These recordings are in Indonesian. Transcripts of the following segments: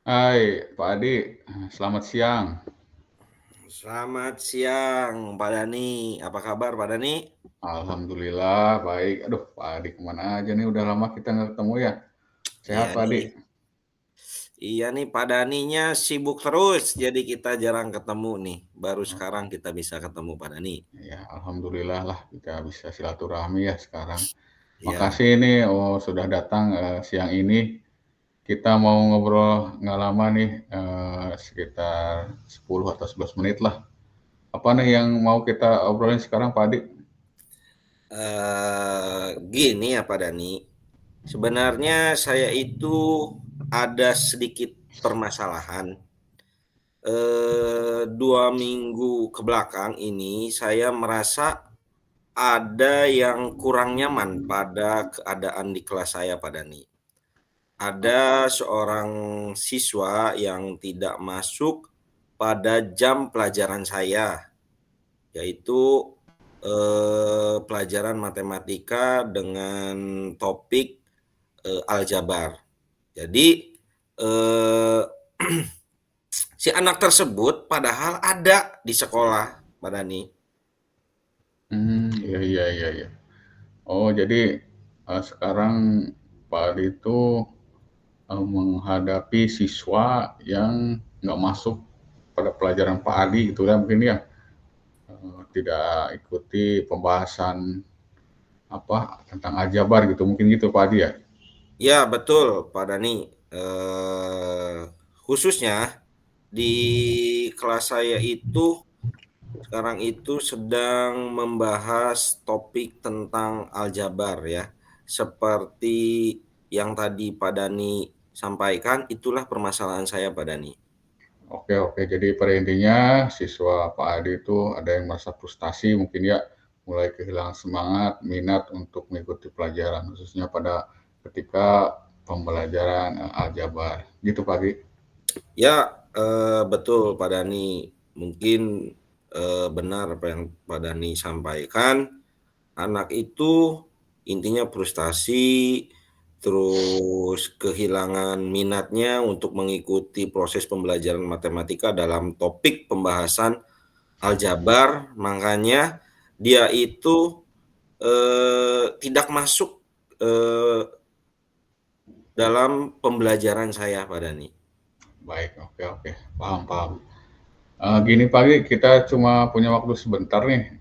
Hai Pak Adi, selamat siang. Selamat siang, Pak Dani. Apa kabar, Pak Dani? Alhamdulillah baik. Aduh Pak Adi kemana aja nih? Udah lama kita nggak ketemu ya. Sehat Iya Pak Adi? nih, iya nih, Pak Daninya sibuk terus, jadi kita jarang ketemu nih. Baru sekarang kita bisa ketemu, Pak Dani. Ya Alhamdulillah lah kita bisa silaturahmi ya sekarang. Ya, Makasih nih sudah datang siang ini. Kita mau ngobrol nggak lama nih, sekitar 10 atau 11 menit lah. Apa nih yang mau kita obrolin sekarang Pak Adi? gini ya, Pak Dani. Sebenarnya saya itu ada sedikit permasalahan. 2 minggu ke belakang ini saya merasa ada yang kurang nyaman pada keadaan di kelas saya, Pak Dani. Ada seorang siswa yang tidak masuk pada jam pelajaran saya, yaitu pelajaran matematika dengan topik aljabar. Jadi eh, si anak tersebut padahal ada di sekolah, Pak Dani. Iya iya iya iya. Oh jadi sekarang Pak Adi itu menghadapi siswa yang nggak masuk pada pelajaran Pak Adi gitu ya mungkin ya, tidak ikuti pembahasan apa tentang aljabar gitu mungkin gitu Pak Adi ya? Ya betul, Pak Dani. Eh, Khususnya di kelas saya itu sekarang itu sedang membahas topik tentang aljabar ya. Seperti yang tadi Pak Dani sampaikan, itulah permasalahan saya, Pak Dani. Oke oke jadi pada intinya siswa Pak Adi itu ada yang merasa frustasi mungkin ya, mulai kehilangan semangat, minat untuk mengikuti pelajaran khususnya pada ketika pembelajaran aljabar gitu Pak Adi? Ya, betul Pak Dani. Mungkin benar apa yang Pak Dani sampaikan. Anak itu intinya frustasi, terus kehilangan minatnya untuk mengikuti proses pembelajaran matematika dalam topik pembahasan aljabar, makanya dia itu tidak masuk eh, dalam pembelajaran saya, Pak Dani. Baik, oke oke, paham paham. Gini pagi kita cuma punya waktu sebentar nih,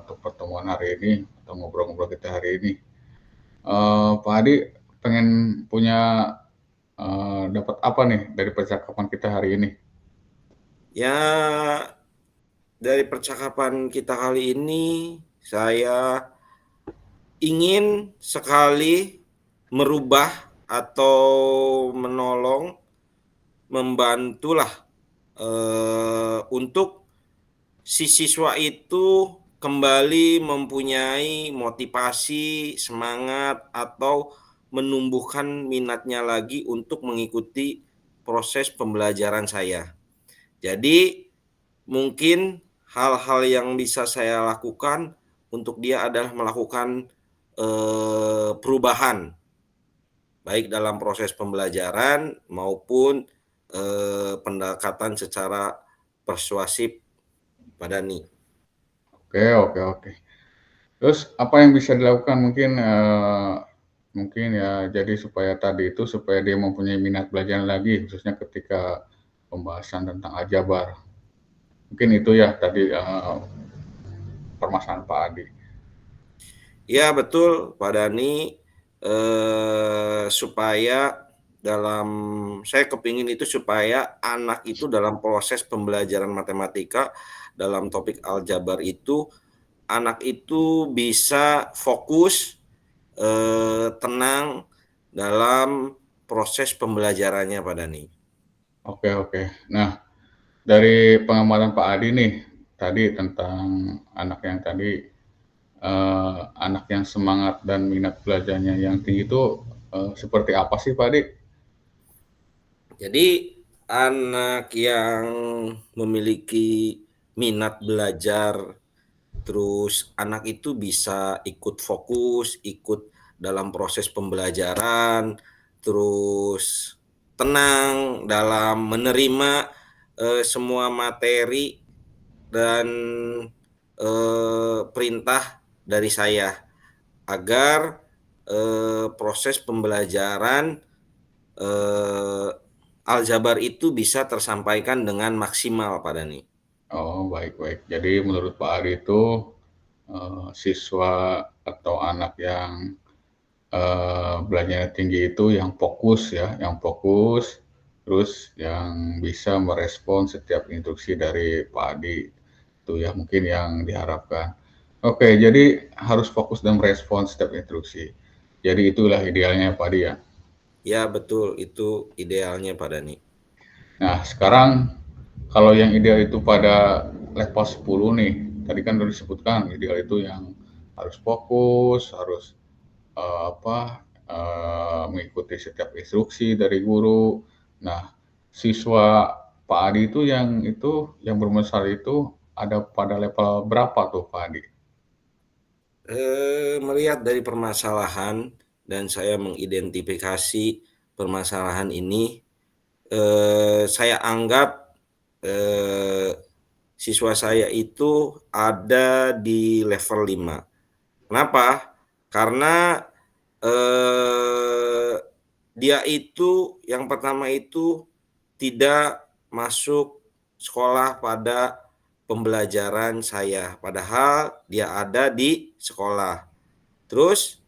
untuk pertemuan hari ini atau ngobrol-ngobrol kita hari ini. Pak Hadi pengen punya dapat apa nih dari percakapan kita hari ini? Ya, dari percakapan kita kali ini, saya ingin sekali merubah atau menolong, membantulah untuk si siswa itu kembali mempunyai motivasi, semangat, atau menumbuhkan minatnya lagi untuk mengikuti proses pembelajaran saya. Jadi, mungkin hal-hal yang bisa saya lakukan untuk dia adalah melakukan perubahan, baik dalam proses pembelajaran maupun pendekatan secara persuasif pada Dani. Oke oke oke. Terus apa yang bisa dilakukan mungkin mungkin ya jadi supaya tadi itu supaya dia mempunyai minat belajar lagi khususnya ketika pembahasan tentang aljabar. Mungkin itu ya tadi permasalahan Pak Adi. Ya betul Pak Dani, supaya dalam saya kepingin itu supaya anak itu dalam proses pembelajaran matematika dalam topik aljabar itu, anak itu bisa fokus, tenang dalam proses pembelajarannya Pak Dani. Oke oke. Nah, dari pengamatan Pak Adi nih, tadi tentang anak yang tadi, anak yang semangat dan minat belajarnya yang tinggi itu, seperti apa sih Pak Adi? Jadi anak yang memiliki minat belajar, terus anak itu bisa ikut fokus, ikut dalam proses pembelajaran, terus tenang dalam menerima semua materi dan perintah dari saya agar proses pembelajaran aljabar itu bisa tersampaikan dengan maksimal, Pak Dani. Oh, baik-baik. Jadi menurut Pak Adi itu siswa atau anak yang belajarnya tinggi itu yang fokus ya, yang fokus, terus yang bisa merespon setiap instruksi dari Pak Adi. Itu ya mungkin yang diharapkan. Oke, jadi harus fokus dan merespon setiap instruksi. Jadi itulah idealnya Pak Adi ya. Ya, betul. Itu idealnya, Pak Dani. Nah, sekarang kalau yang ideal itu pada level 10 nih, tadi kan udah disebutkan ideal itu yang harus fokus, harus mengikuti setiap instruksi dari guru. Nah, siswa Pak Adi itu yang bermasalah itu ada pada level berapa tuh Pak Adi? Melihat dari permasalahan dan saya mengidentifikasi permasalahan ini, saya anggap siswa saya itu ada di level 5. Kenapa? Karena dia itu yang pertama itu tidak masuk sekolah pada pembelajaran saya, padahal dia ada di sekolah. Terus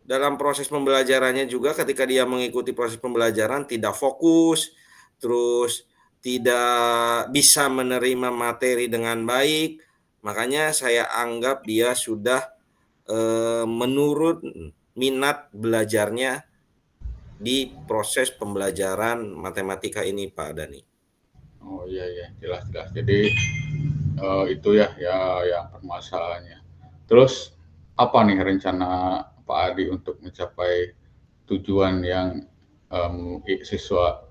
dalam proses pembelajarannya juga ketika dia mengikuti proses pembelajaran tidak fokus, terus tidak bisa menerima materi dengan baik, makanya saya anggap dia sudah menurun minat belajarnya di proses pembelajaran matematika ini, Pak Dani. Oh iya ya, jelas-jelas. Jadi itu ya yang permasalahannya. Terus apa nih rencana Pak Adi untuk mencapai tujuan yang siswa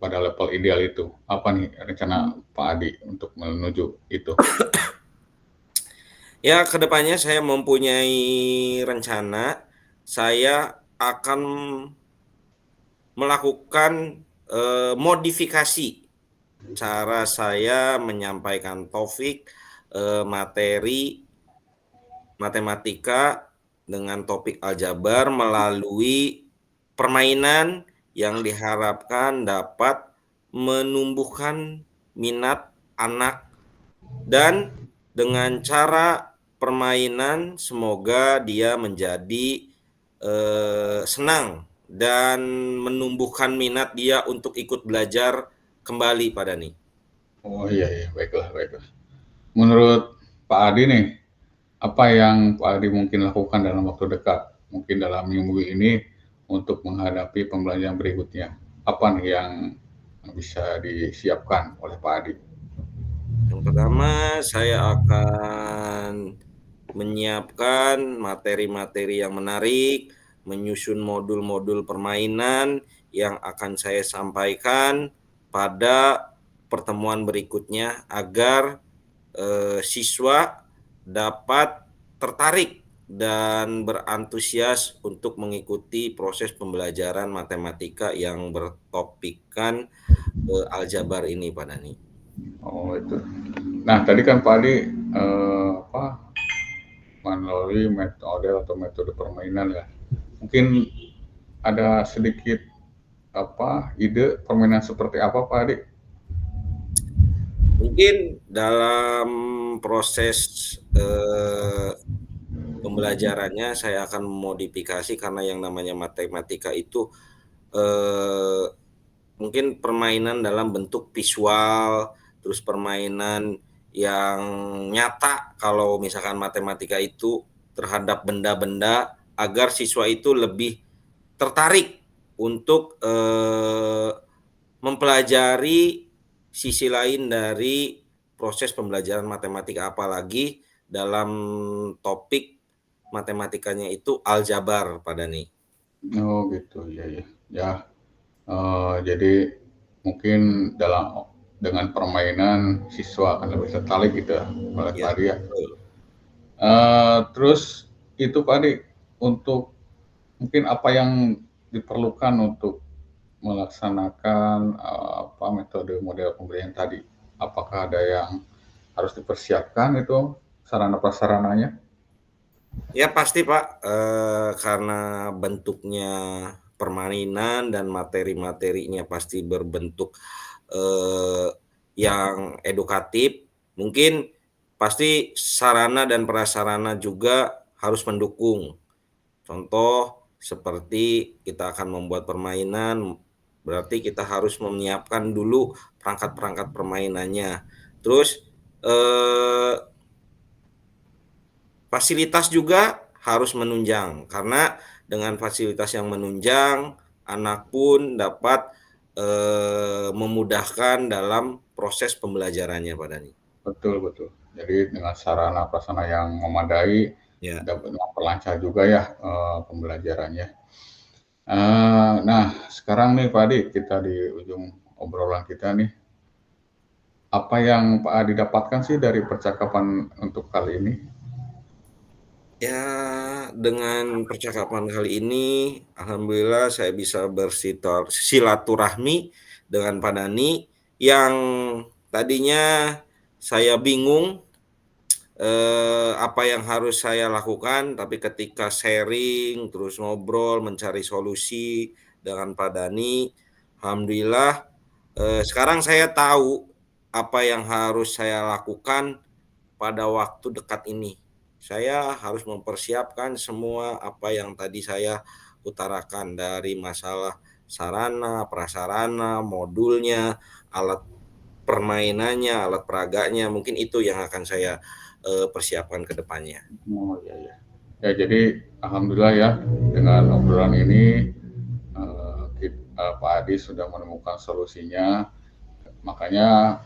pada level ideal itu? Apa nih rencana Pak Adi untuk menuju itu? Ya, kedepannya saya mempunyai rencana, saya akan melakukan modifikasi cara saya menyampaikan topik materi matematika dengan topik aljabar melalui permainan yang diharapkan dapat menumbuhkan minat anak dan dengan cara permainan semoga dia menjadi senang dan menumbuhkan minat dia untuk ikut belajar kembali, Pak Dani. Oh iya iya, baiklah baiklah. Menurut Pak Adi nih, apa yang Pak Adi mungkin lakukan dalam waktu dekat, mungkin dalam minggu ini untuk menghadapi pembelajaran berikutnya? Apa nih yang bisa disiapkan oleh Pak Adi? Yang pertama, saya akan menyiapkan materi-materi yang menarik, menyusun modul-modul permainan yang akan saya sampaikan pada pertemuan berikutnya agar siswa dapat tertarik dan berantusias untuk mengikuti proses pembelajaran matematika yang bertopikkan aljabar ini, Pak Dani. Oh itu. Nah tadi kan Pak Adi melalui metode atau metode permainan ya. Mungkin ada sedikit ide permainan seperti apa Pak Adi? Mungkin dalam proses pembelajarannya saya akan memodifikasi karena yang namanya matematika itu mungkin permainan dalam bentuk visual, terus permainan yang nyata kalau misalkan matematika itu terhadap benda-benda agar siswa itu lebih tertarik untuk mempelajari sisi lain dari proses pembelajaran matematika apalagi dalam topik matematikanya itu aljabar, Pak Dani. Oh gitu, ya ya. Ya, jadi mungkin dengan permainan siswa akan lebih tertarik gitu ya oleh Pak Ya, Adi ya. betul. Terus itu Pak Adi untuk mungkin apa yang diperlukan untuk melaksanakan apa metode model pembelajaran tadi? Apakah ada yang harus dipersiapkan itu sarana prasarananya? Ya pasti Pak, karena bentuknya permainan dan materi-materinya pasti berbentuk, eee, yang edukatif, mungkin pasti sarana dan prasarana juga harus mendukung. Contoh seperti kita akan membuat permainan, berarti kita harus menyiapkan dulu perangkat-perangkat permainannya. Terus, eee fasilitas juga harus menunjang, karena dengan fasilitas yang menunjang, anak pun dapat, memudahkan dalam proses pembelajarannya, Pak Dani. Betul betul. Jadi dengan sarana prasarana yang memadai Ya. dapat memperlancar juga ya pembelajarannya. Nah, sekarang nih Pak Adi, kita di ujung obrolan kita nih. Apa yang Pak Adi dapatkan sih dari percakapan untuk kali ini? Ya, dengan percakapan kali ini, alhamdulillah saya bisa silaturahmi dengan Pak Dani, yang tadinya saya bingung apa yang harus saya lakukan, tapi ketika sharing, terus ngobrol, mencari solusi dengan Pak Dani, alhamdulillah, sekarang saya tahu apa yang harus saya lakukan pada waktu dekat ini. Saya harus mempersiapkan semua apa yang tadi saya utarakan, dari masalah sarana, prasarana, modulnya, alat permainannya, alat peraganya, mungkin itu yang akan saya persiapkan ke depannya. Oh iya ya. Ya jadi alhamdulillah ya dengan obrolan ini Pak Adi sudah menemukan solusinya. Makanya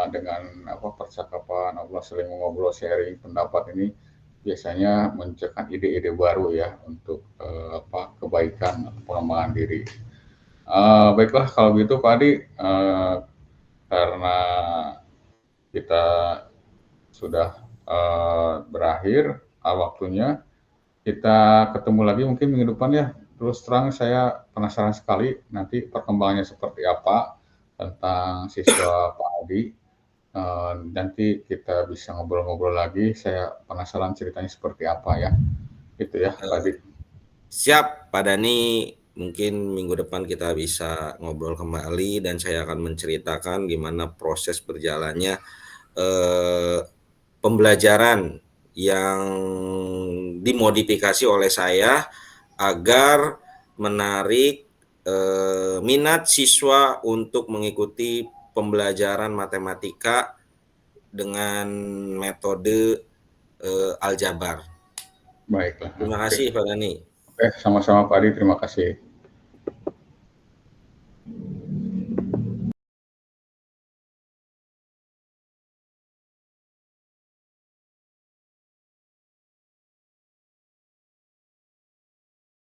dengan apa percakapan Allah saling mengobrol sharing pendapat ini biasanya mencetak ide-ide baru ya untuk apa kebaikan atau pengembangan diri. Baiklah kalau gitu Pak Adi, karena kita sudah berakhir waktunya, kita ketemu lagi mungkin minggu depan ya. Terus terang saya penasaran sekali nanti perkembangannya seperti apa tentang siswa Pak Adi. Nanti kita bisa ngobrol-ngobrol lagi. Saya penasaran ceritanya seperti apa ya. Itu ya, Pak Adi. Siap, Pak Dani. Mungkin minggu depan kita bisa ngobrol kembali dan saya akan menceritakan gimana proses berjalannya eh, pembelajaran yang dimodifikasi oleh saya agar menarik minat siswa untuk mengikuti pembelajaran matematika dengan metode aljabar. Baiklah. Terima Oke. kasih, Pak Dani. Oke, sama-sama Pak Adi. Terima kasih.